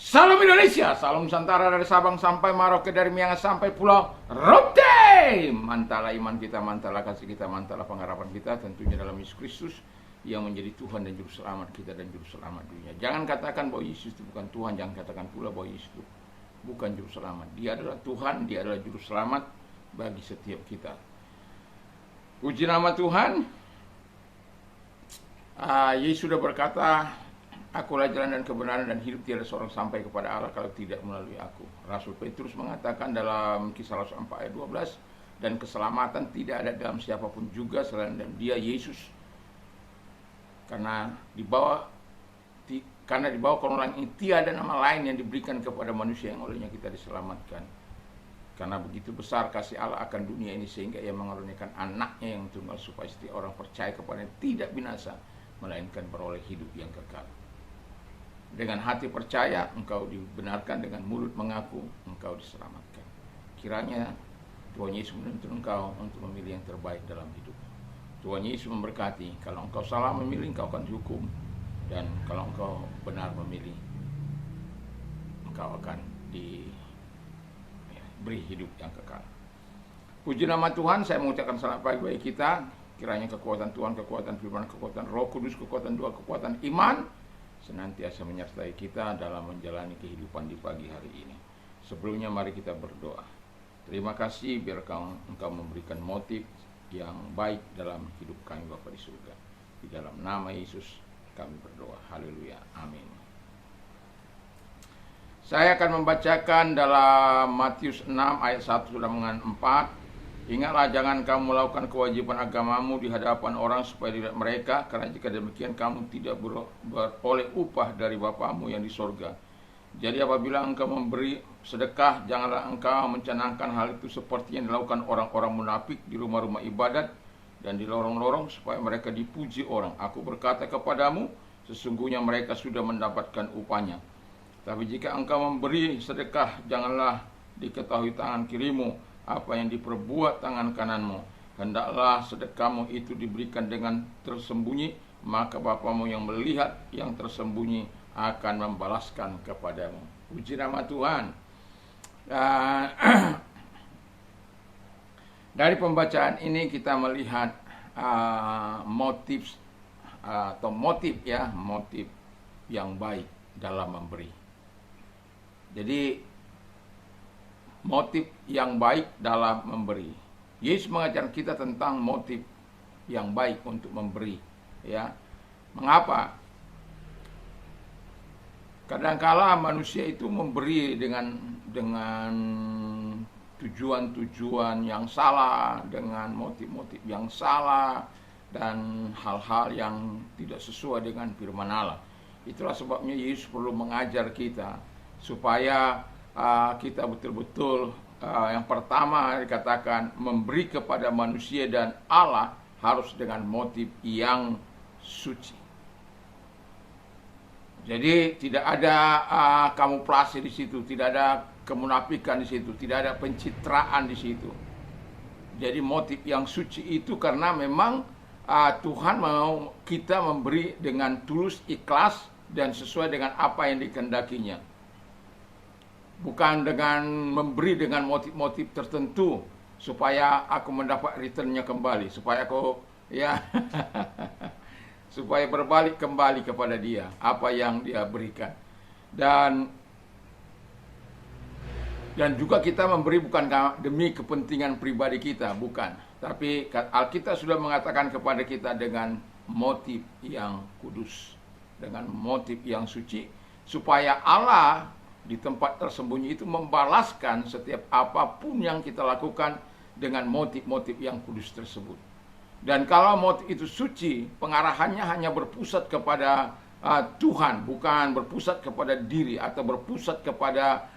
Salam Indonesia, salam Nusantara dari Sabang sampai Merauke, dari Miangas sampai Pulau Rote. Mantalah iman kita, mantalah kasih kita, mantalah pengharapan kita tentunya dalam Yesus Kristus yang menjadi Tuhan dan Juru Selamat kita dan Juru Selamat dunia. Jangan katakan bahwa Yesus itu bukan Tuhan, jangan katakan pula bahwa Yesus itu bukan Juru Selamat. Dia adalah Tuhan, Dia adalah Juru Selamat bagi setiap kita. Puji nama Tuhan. Yesus sudah berkata, Akulah jalan dan kebenaran dan hidup, tiada seorang sampai kepada Allah kalau tidak melalui aku. Rasul Petrus mengatakan dalam Kisah Rasul 4 ayat 12, dan keselamatan tidak ada dalam siapapun juga selain dalam Dia Yesus. Karena di bawah kolongan ini tiada nama lain yang diberikan kepada manusia yang olehnya kita diselamatkan. Karena begitu besar kasih Allah akan dunia ini sehingga Ia mengaruniakan anaknya yang tunggal supaya setiap orang percaya kepadanya tidak binasa, melainkan beroleh hidup yang kekal. Dengan hati percaya engkau dibenarkan, dengan mulut mengaku engkau diselamatkan. Kiranya Tuhan Yesus menuntun engkau untuk memilih yang terbaik dalam hidup. Tuhan Yesus memberkati. Kalau engkau salah memilih, engkau akan dihukum. Dan kalau engkau benar memilih, engkau akan diberi hidup yang kekal. Puji nama Tuhan. Saya mengucapkan selamat pagi bagi kita. Kiranya kekuatan Tuhan, kekuatan firman, kekuatan Roh Kudus, kekuatan doa, kekuatan iman senantiasa menyertai kita dalam menjalani kehidupan di pagi hari ini. Sebelumnya mari kita berdoa. Terima kasih biar engkau memberikan motif yang baik dalam hidup kami Bapa di surga. Di dalam nama Yesus kami berdoa. Haleluya. Amin. Saya akan membacakan dalam Matius 6 ayat 1 sampai 4. Ingatlah, jangan kamu melakukan kewajiban agamamu di hadapan orang supaya dilihat mereka, karena jika demikian kamu tidak beroleh upah dari Bapamu yang di sorga. Jadi apabila engkau memberi sedekah, janganlah engkau mencanangkan hal itu seperti yang dilakukan orang-orang munafik di rumah-rumah ibadat dan di lorong-lorong supaya mereka dipuji orang. Aku berkata kepadamu, sesungguhnya mereka sudah mendapatkan upahnya. Tapi jika engkau memberi sedekah, janganlah diketahui tangan kirimu apa yang diperbuat tangan kananmu. Hendaklah sedekahmu itu diberikan dengan tersembunyi, maka Bapamu yang melihat yang tersembunyi akan membalaskan kepadamu. Puji nama Tuhan. Dari pembacaan ini kita melihat motif yang baik dalam memberi. Jadi motif yang baik dalam memberi. Yesus mengajar kita tentang motif yang baik untuk memberi, ya. Mengapa? Kadangkala manusia itu memberi dengan tujuan-tujuan yang salah, dengan motif-motif yang salah, dan hal-hal yang tidak sesuai dengan firman Allah. Itulah sebabnya Yesus perlu mengajar kita supaya kita betul-betul yang pertama dikatakan memberi kepada manusia dan Allah harus dengan motif yang suci. Jadi tidak ada kamuflase di situ, tidak ada kemunafikan di situ, tidak ada pencitraan di situ. Jadi motif yang suci itu karena memang Tuhan mau kita memberi dengan tulus, ikhlas, dan sesuai dengan apa yang dikehendakinya. Bukan dengan memberi dengan motif-motif tertentu supaya aku mendapat returnnya kembali, supaya aku supaya berbalik kembali kepada Dia apa yang Dia berikan. Dan juga kita memberi bukan demi kepentingan pribadi kita, bukan. Tapi Alkitab sudah mengatakan kepada kita dengan motif yang kudus, dengan motif yang suci, supaya Allah di tempat tersembunyi itu membalaskan setiap apapun yang kita lakukan dengan motif-motif yang kudus tersebut. Dan kalau motif itu suci, pengarahannya hanya berpusat kepada Tuhan, bukan berpusat kepada diri atau berpusat kepada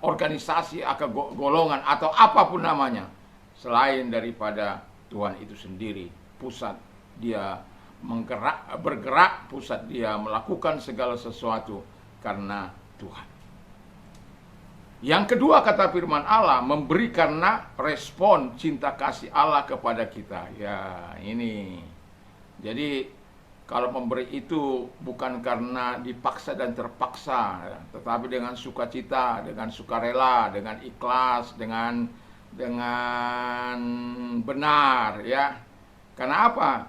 organisasi atau golongan atau apapun namanya, selain daripada Tuhan itu sendiri. Pusat Dia bergerak, pusat Dia melakukan segala sesuatu karena Tuhan. Yang kedua, kata firman Allah, memberi karena respon cinta kasih Allah kepada kita. Ya, ini. Jadi Kalau memberi itu bukan karena dipaksa dan terpaksa, ya, tetapi dengan sukacita, dengan sukarela, dengan ikhlas, dengan benar, ya. Karena apa?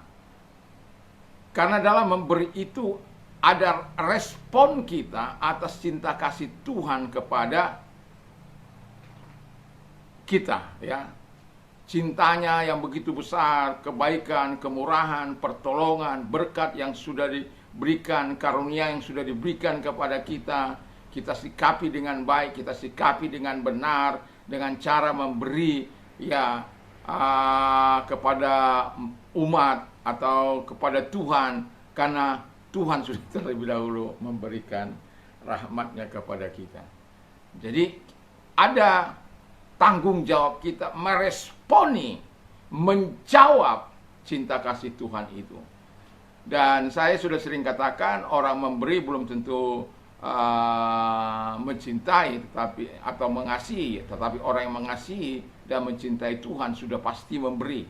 Karena dalam memberi itu ada respon kita atas cinta kasih Tuhan kepada kita, ya. Cintanya yang begitu besar, kebaikan, kemurahan, pertolongan, berkat yang sudah diberikan, karunia yang sudah diberikan kepada kita, kita sikapi dengan baik, kita sikapi dengan benar, dengan cara memberi, ya, kepada umat atau kepada Tuhan, karena Tuhan sudah terlebih dahulu memberikan rahmatnya kepada kita. Jadi ada tanggung jawab kita meresponi, menjawab cinta kasih Tuhan itu. Dan saya sudah sering katakan, orang memberi belum tentu mencintai atau mengasihi, tetapi orang yang mengasihi dan mencintai Tuhan sudah pasti memberi.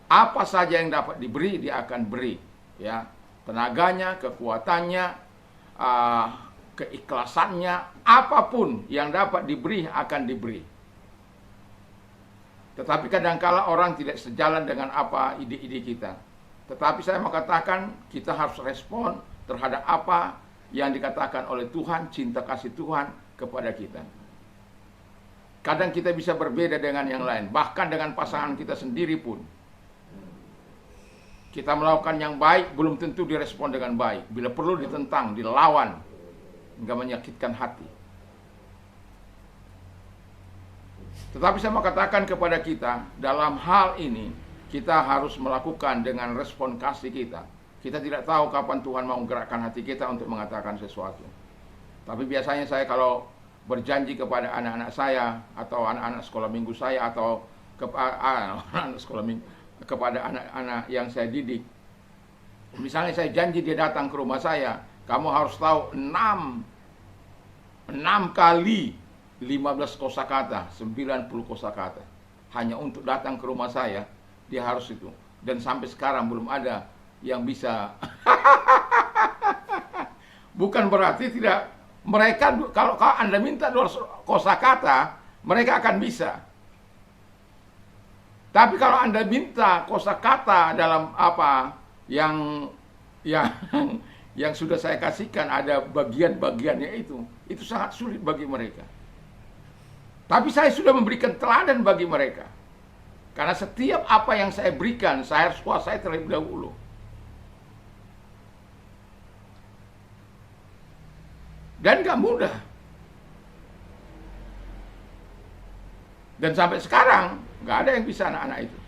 Apa saja yang dapat diberi, dia akan beri, ya. Tenaganya, kekuatannya, keikhlasannya, apapun yang dapat diberi akan diberi. Tetapi kadangkala orang tidak sejalan dengan apa ide-ide kita. Tetapi saya mau katakan, kita harus respon terhadap apa yang dikatakan oleh Tuhan, cinta kasih Tuhan kepada kita. Kadang kita bisa berbeda dengan yang lain, bahkan dengan pasangan kita sendiri pun. Kita melakukan yang baik, belum tentu direspon dengan baik. Bila perlu ditentang, dilawan, hingga menyakitkan hati. Tetapi saya mau katakan kepada kita, dalam hal ini, kita harus melakukan dengan respon kasih kita. Kita tidak tahu kapan Tuhan mau menggerakkan hati kita untuk mengatakan sesuatu. Tapi biasanya saya kalau berjanji kepada anak-anak saya, atau anak-anak sekolah minggu saya, atau kepada anak-anak yang saya didik. Misalnya saya janji dia datang ke rumah saya, kamu harus tahu 6 kali 15 kosakata, 90 kosakata. Hanya untuk datang ke rumah saya, dia harus itu. Dan sampai sekarang belum ada yang bisa. Bukan berarti tidak, mereka kalau Anda minta 200 kosakata, mereka akan bisa. Tapi kalau Anda minta kosakata dalam apa yang sudah saya kasihkan, ada bagian-bagiannya itu sangat sulit bagi mereka. Tapi saya sudah memberikan teladan bagi mereka. Karena setiap apa yang saya berikan, saya harus kuasai terlebih dahulu. Dan gak mudah. Dan sampai sekarang, gak ada yang bisa anak-anak itu.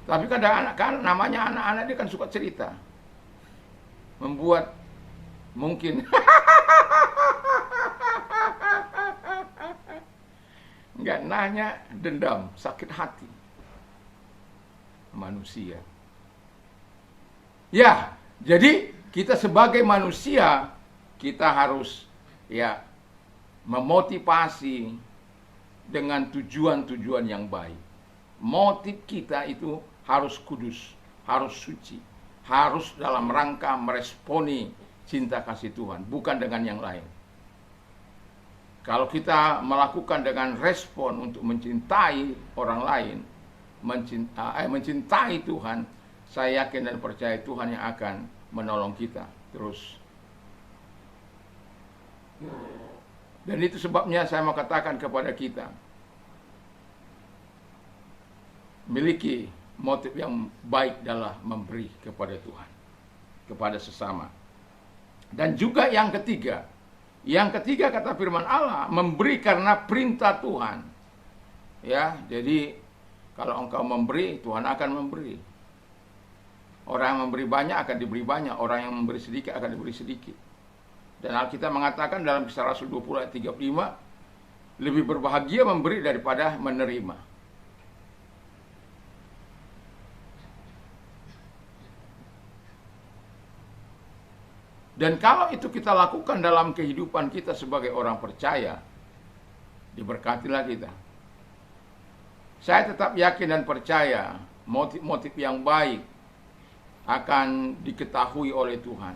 Tapi kadang anak kan namanya anak-anak dia kan suka cerita. Membuat mungkin nggak nanya, dendam, sakit hati manusia. Ya, jadi kita sebagai manusia kita harus ya memotivasi dengan tujuan-tujuan yang baik. Motif kita itu harus kudus, harus suci, harus dalam rangka meresponi cinta kasih Tuhan, bukan dengan yang lain. Kalau kita melakukan dengan respon untuk mencintai orang lain, mencintai Tuhan, saya yakin dan percaya Tuhan yang akan menolong kita terus. Dan itu sebabnya saya mau katakan kepada kita, miliki motif yang baik adalah memberi kepada Tuhan, kepada sesama. Dan juga yang ketiga kata firman Allah, memberi karena perintah Tuhan. Ya, jadi kalau engkau memberi, Tuhan akan memberi. Orang yang memberi banyak akan diberi banyak, orang yang memberi sedikit akan diberi sedikit. Dan Alkitab mengatakan dalam Kisah Rasul 20 ayat 35, lebih berbahagia memberi daripada menerima. Dan kalau itu kita lakukan dalam kehidupan kita sebagai orang percaya, diberkatilah kita. Saya tetap yakin dan percaya motif-motif yang baik akan diketahui oleh Tuhan.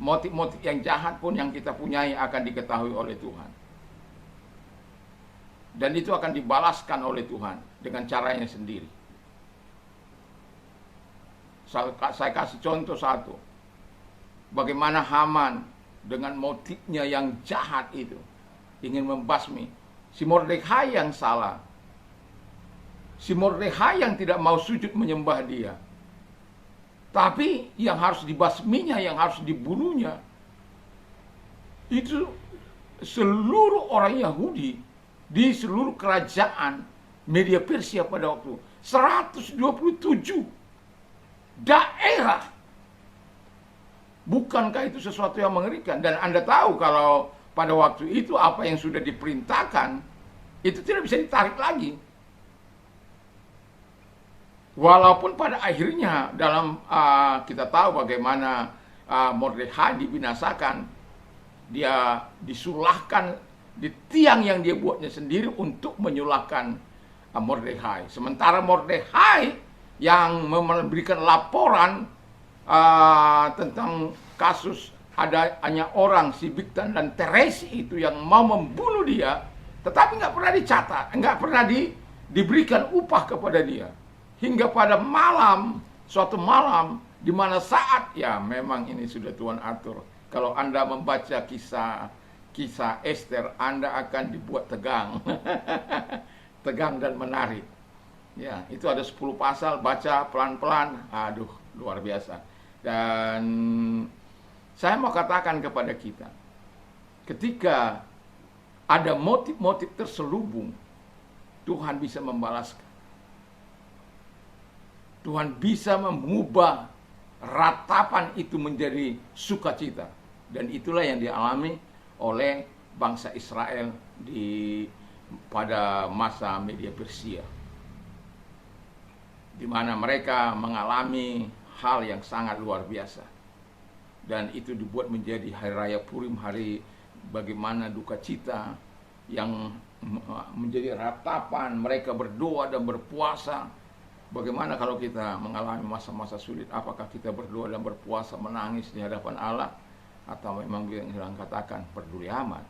Motif-motif yang jahat pun yang kita punyai akan diketahui oleh Tuhan. Dan itu akan dibalaskan oleh Tuhan dengan caranya sendiri. Saya kasih contoh satu. Bagaimana Haman dengan motifnya yang jahat itu ingin membasmi. Si Mordekhai yang salah. Si Mordekhai yang tidak mau sujud menyembah dia. Tapi yang harus dibasminya, yang harus dibunuhnya, itu seluruh orang Yahudi di seluruh kerajaan Media Persia pada waktu 127 daerah. Bukankah itu sesuatu yang mengerikan? Dan Anda tahu kalau pada waktu itu apa yang sudah diperintahkan itu tidak bisa ditarik lagi. Walaupun pada akhirnya dalam kita tahu bagaimana Mordekhai dibinasakan, dia disulahkan di tiang yang dia buatnya sendiri untuk menyulahkan Mordekhai. Sementara Mordekhai yang memberikan laporan tentang kasus hanya orang si Bigtan dan Teresi itu yang mau membunuh dia, tetapi nggak pernah dicatat, nggak pernah diberikan upah kepada dia. Hingga pada suatu malam, di mana saat, ya memang ini sudah Tuhan atur. Kalau Anda membaca kisah Ester, Anda akan dibuat tegang. Tegang dan menarik. Ya, itu ada 10 pasal, baca pelan-pelan. Aduh, luar biasa. Dan saya mau katakan kepada kita, ketika ada motif-motif terselubung, Tuhan bisa membalaskan. Tuhan bisa mengubah ratapan itu menjadi sukacita. Dan itulah yang dialami oleh bangsa Israel pada masa Media Persia, di mana mereka mengalami hal yang sangat luar biasa. Dan itu dibuat menjadi hari raya Purim, hari bagaimana duka cita yang menjadi ratapan mereka berdoa dan berpuasa. Bagaimana kalau kita mengalami masa-masa sulit? Apakah kita berdoa dan berpuasa menangis di hadapan Allah? Atau memang yang katakan peduli amat?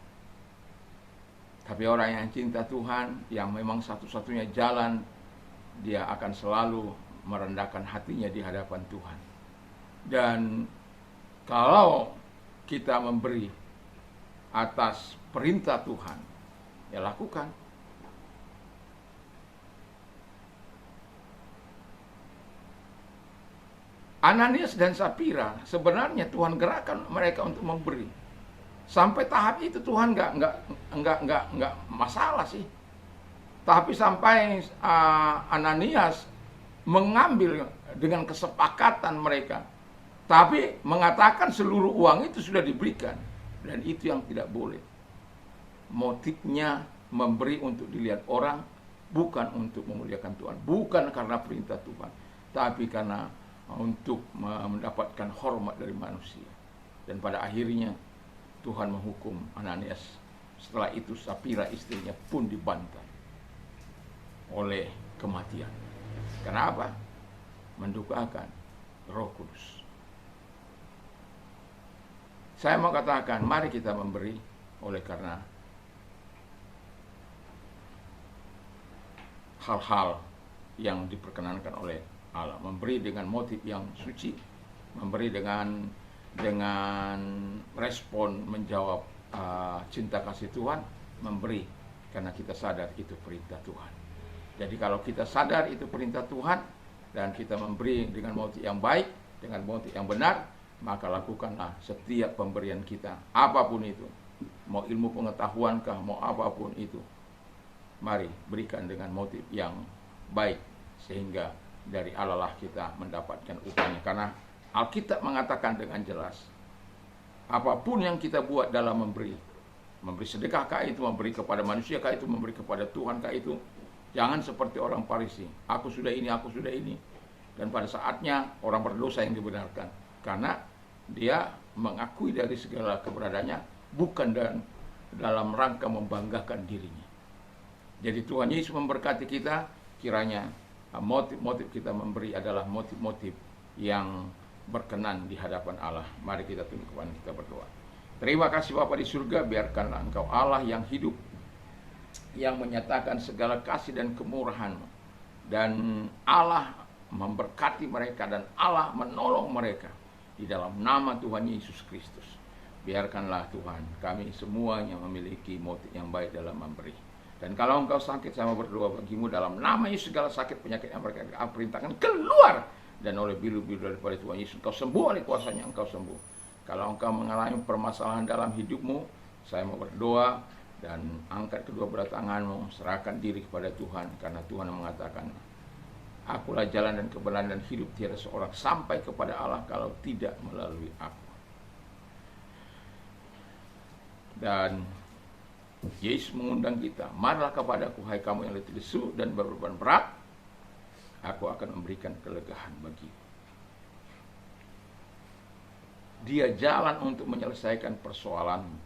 Tapi orang yang cinta Tuhan, yang memang satu-satunya jalan, dia akan selalu merendahkan hatinya di hadapan Tuhan. Dan kalau kita memberi atas perintah Tuhan, ya lakukan. Ananias dan Sapira sebenarnya Tuhan gerakkan mereka untuk memberi. Sampai tahap itu Tuhan nggak masalah sih. Tapi sampai Ananias mengambil dengan kesepakatan mereka, tapi mengatakan seluruh uang itu sudah diberikan, dan itu yang tidak boleh. Motifnya memberi untuk dilihat orang, bukan untuk memuliakan Tuhan, bukan karena perintah Tuhan, tapi karena untuk mendapatkan hormat dari manusia. Dan pada akhirnya Tuhan menghukum Ananias. Setelah itu Sapira istrinya pun dibantai oleh kematian. Kenapa? Mendukakan Roh Kudus. Saya mau katakan, mari kita memberi oleh karena hal-hal yang diperkenankan oleh Allah, memberi dengan motif yang suci, memberi dengan respon menjawab cinta kasih Tuhan, memberi karena kita sadar itu perintah Tuhan. Jadi kalau kita sadar itu perintah Tuhan dan kita memberi dengan motif yang baik, dengan motif yang benar, maka lakukanlah setiap pemberian kita, apapun itu, mau ilmu pengetahuankah, mau apapun itu, mari berikan dengan motif yang baik, sehingga dari Allah lah kita mendapatkan upahnya. Karena Alkitab mengatakan dengan jelas, apapun yang kita buat dalam memberi sedekah kah itu, memberi kepada manusia kah itu, memberi kepada Tuhan kah itu, jangan seperti orang Farisi, aku sudah ini, dan pada saatnya orang berdosa yang dibenarkan, karena dia mengakui dari segala keberadaannya, bukan dalam rangka membanggakan dirinya. Jadi Tuhan Yesus memberkati kita. kiranya motif-motif kita memberi adalah motif-motif yang berkenan di hadapan Allah. Mari kita tunduk kepala, kita berdoa. Terima kasih Bapa di surga, biarkanlah Engkau Allah yang hidup, yang menyatakan segala kasih dan kemurahan-Mu, dan Allah memberkati mereka, dan Allah menolong mereka di dalam nama Tuhan Yesus Kristus. Biarkanlah Tuhan, kami semuanya memiliki motif yang baik dalam memberi. Dan kalau engkau sakit, saya mau berdoa bagimu dalam nama Yesus, segala sakit penyakit yang mereka perintahkan keluar, dan oleh bilu-bilu daripada Tuhan Yesus engkau sembuh, oleh kuasanya engkau sembuh. Kalau engkau mengalami permasalahan dalam hidupmu, saya mau berdoa dan angkat kedua belah tanganmu, serahkan diri kepada Tuhan, karena Tuhan mengatakan, Akulah jalan dan kebenaran dan hidup, tiada seorang sampai kepada Allah kalau tidak melalui aku. Dan Yesus mengundang kita, marilah kepadaku hai kamu yang letih lesu dan berbeban berat, aku akan memberikan kelegaan bagimu. Dia jalan untuk menyelesaikan persoalanmu,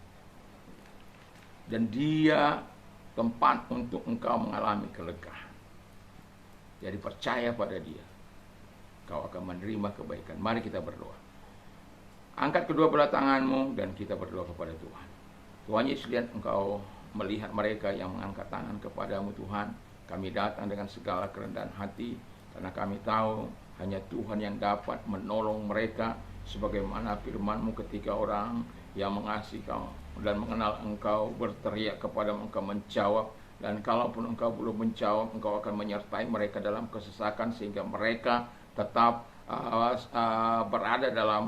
dan dia tempat untuk engkau mengalami kelegaan. Jadi percaya pada dia, kau akan menerima kebaikan. Mari kita berdoa. Angkat kedua belah tanganmu dan kita berdoa kepada Tuhan. Tuhan Yesus, lihat engkau melihat mereka yang mengangkat tangan kepadamu Tuhan. Kami datang dengan segala kerendahan hati, karena kami tahu hanya Tuhan yang dapat menolong mereka, sebagaimana firman-Mu ketika orang yang mengasihi kau dan mengenal engkau berteriak kepadamu, engkau menjawab. Dan kalaupun engkau belum menjawab, engkau akan menyertai mereka dalam kesesakan, sehingga mereka tetap berada dalam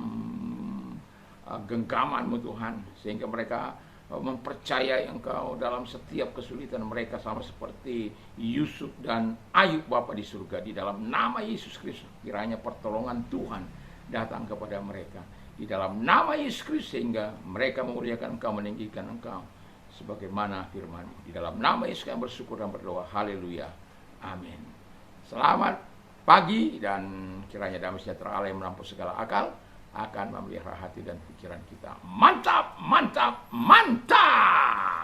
genggaman-Mu Tuhan, sehingga mereka mempercayai engkau dalam setiap kesulitan mereka, sama seperti Yusuf dan Ayub Bapa di surga. Di dalam nama Yesus Kristus, kiranya pertolongan Tuhan datang kepada mereka di dalam nama Yesus Kristus, sehingga mereka memuliakan engkau, meninggikan engkau sebagaimana firman. Di dalam nama Yesus kami bersyukur dan berdoa. Haleluya. Amin. Selamat pagi, dan kiranya damai sejahtera Allah yang melampaui segala akal akan memelihara hati dan pikiran kita. Mantap, mantap, mantap.